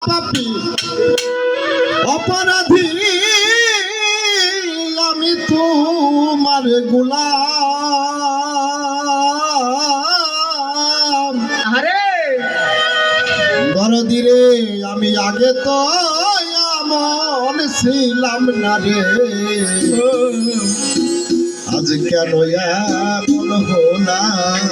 পাপী অপরাধী আমি তোমার গোলাম। আরে দরদি রে আমি আগে তো এমন ছিলাম না রে, আজ কেন এমন হলাম।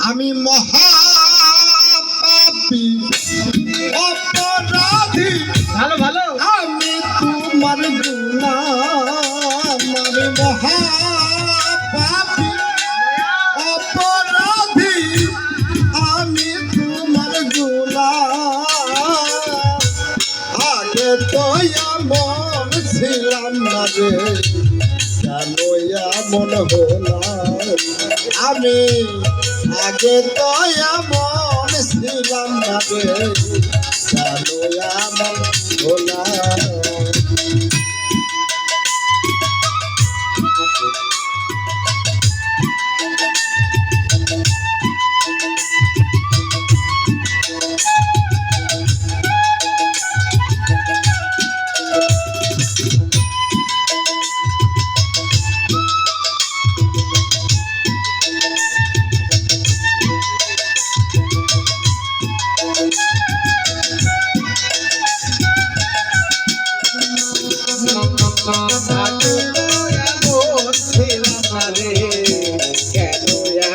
আমি মহাপাপী অপরাধী ভালো ভালো আমি তোমার গোলাম। আমি মহাপাপী অপরাধী আমি তোমার গোলাম। আগে তো এমন ছিলাম না রে, কেন এমন হলাম। আমি আগে তো এমন ছিলাম না রে, কেন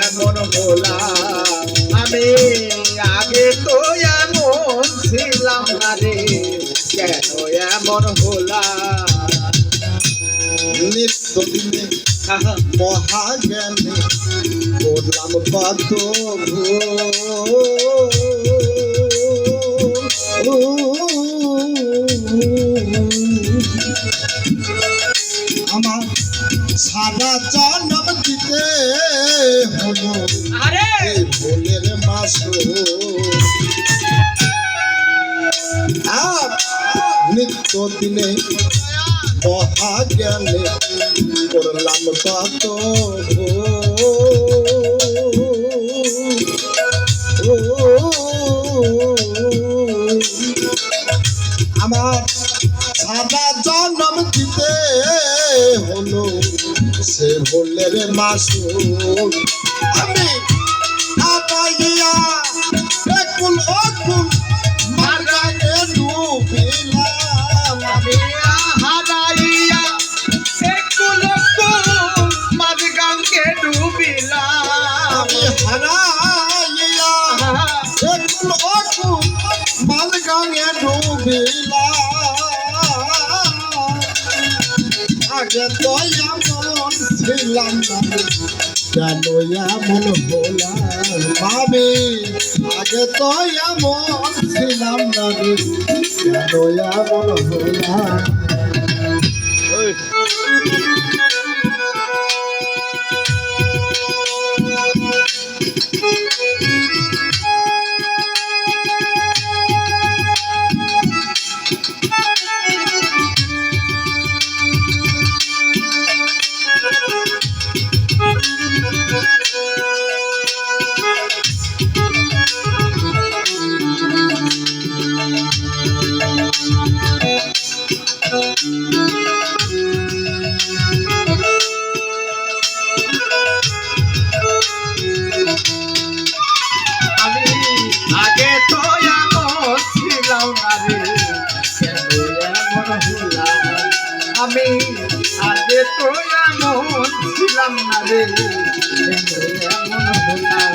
এমন হলাম। আমি আগে তো এমন ছিলাম না রে, কেন এমন হলাম। নিত্যদিনে মহাজ্ঞানে করলাম কত আমার সারা জন্ম দিতে হলো আরে এই ভুলের মাসুল। নিত্যদিনে মহাজ্ঞানে করলাম কত আমার সারা জন্ম দিতে হলো সে ভুলের মাসুল। আমি আবাইয়া একুল অকুল মার্গানে ডুবিলাম। আমি হারাইয়া একুল মাঝগানকে ডুবিলাম। আমি হারাইয়া একুল অকুল মার্গানে ডুবিলাম। আগে তো এমন ছিলাম না, কেন এমন হলাম। ভাবে আগে তো এমন ছিলাম না রে, কেন এমন হলাম। আমি আগে তো এমন ছিলাম না রে, কেন এমন হলাম। আমি আগে তো এমন ছিলাম না রে, কেন এমন হলাম।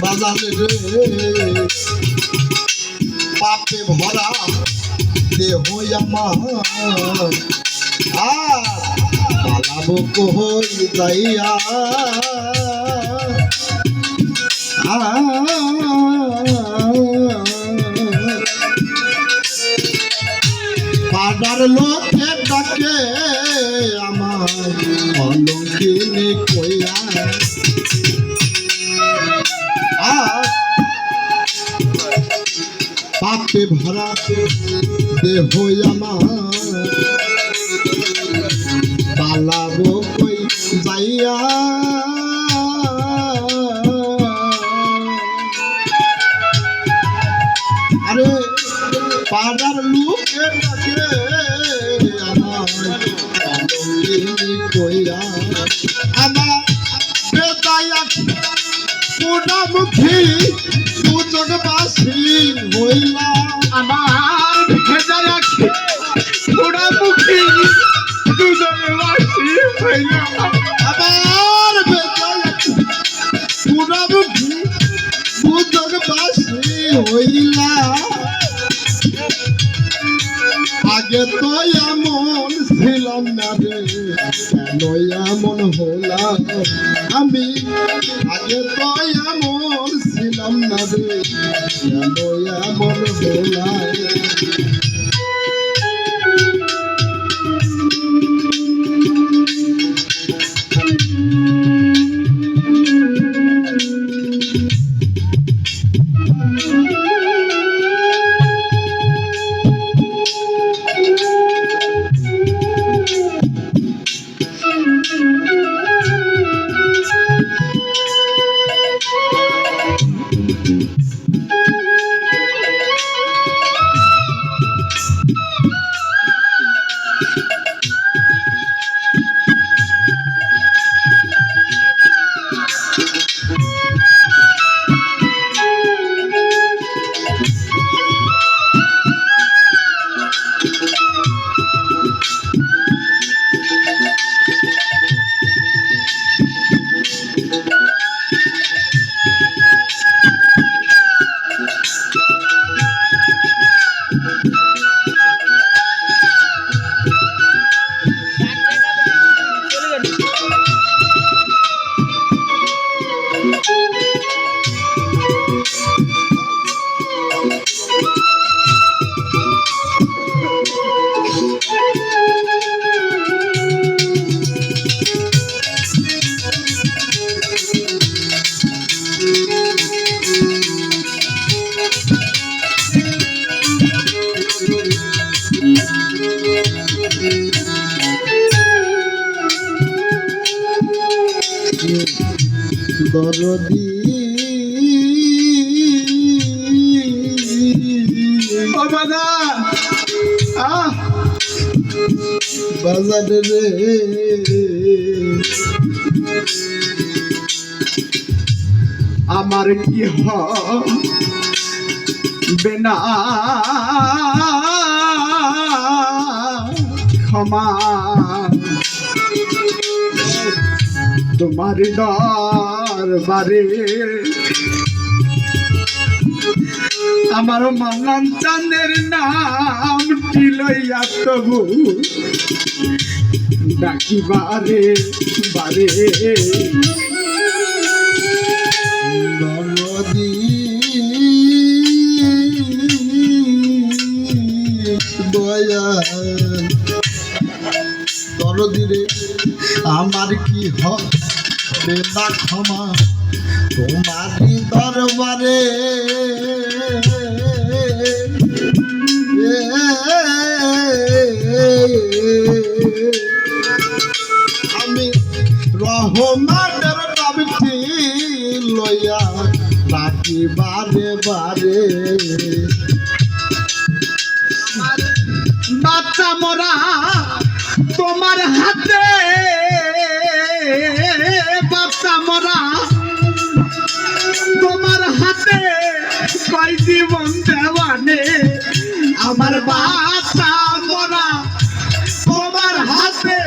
বাজালে রে পাপে ভরা দেহ আমার, আর পালাবো কই যাইয়া। পাড়ার লোকে ডাকে আমার অলঙ্কিনী কইয়া। পাপে ভরা দেহ আমার পালাবো কই যাইয়া আরে পাড়ার লোকে ডাকে আমার কইয়া আমার বেদায়া কোনামুখী সুযোগবাসী হইলা আমার ভেজা রাখে পোড়ামুখী দুজনবাসী হইলাম আমার বেদায়া কোনামুখী সুযোগবাসী হইলা আগে তো এমন ছিলাম না রে কেন এমন হলাম আমি আগে তো এমন ছিলাম না রে কেন এমন হলাম দরদি বাজারে রে আমার কি হবে না ক্ষমা তোমার দরবারে আমার মান্নান চাঁদের নামটি লইয়া তবু ডাকি বারে বারে দরদি দয়া দরদি রে আমার কি হবে না ক্ষমা তোমারই দরবারে আমি রহমানের নামটি লইয়া ডাকি বারে বারে বাচ্চা মোরা তোমার হাতে বাচ্চা মোরা তোমার হাতে কয় জীবন দেওয়ানে আমার বাচ্চা মোরা তোমার হাতে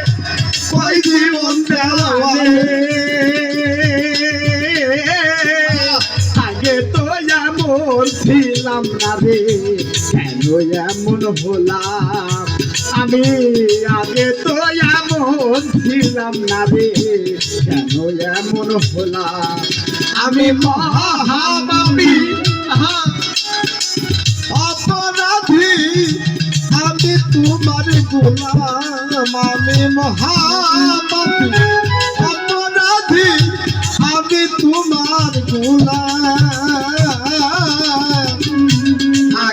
কয় জীবন দেওয়ানে আগে তো এমন ছিলাম না রে কেন এমন হলাম আমি আগে তো এমন ছিলাম না রে কেন এমন হলাম আমি মহাপাপী অপরাধী আমি তোমার গোলাম আমি মহাপাপী অপরাধী আমি তোমার গোলাম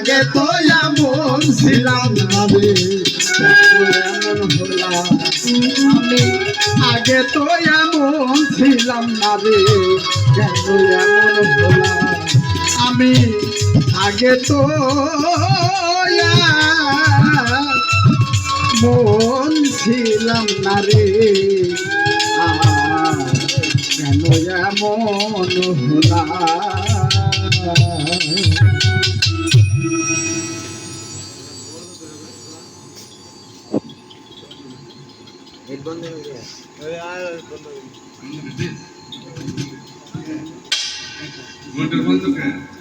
আগে তো এমন ছিলাম না রে কেন এমন হলাম আমি আগে তো এমন ছিলাম না রে কেন এমন হলাম আমি আগে তো মন ছিলাম না রে কেন এমন হলাম মোটর বন্ধ কর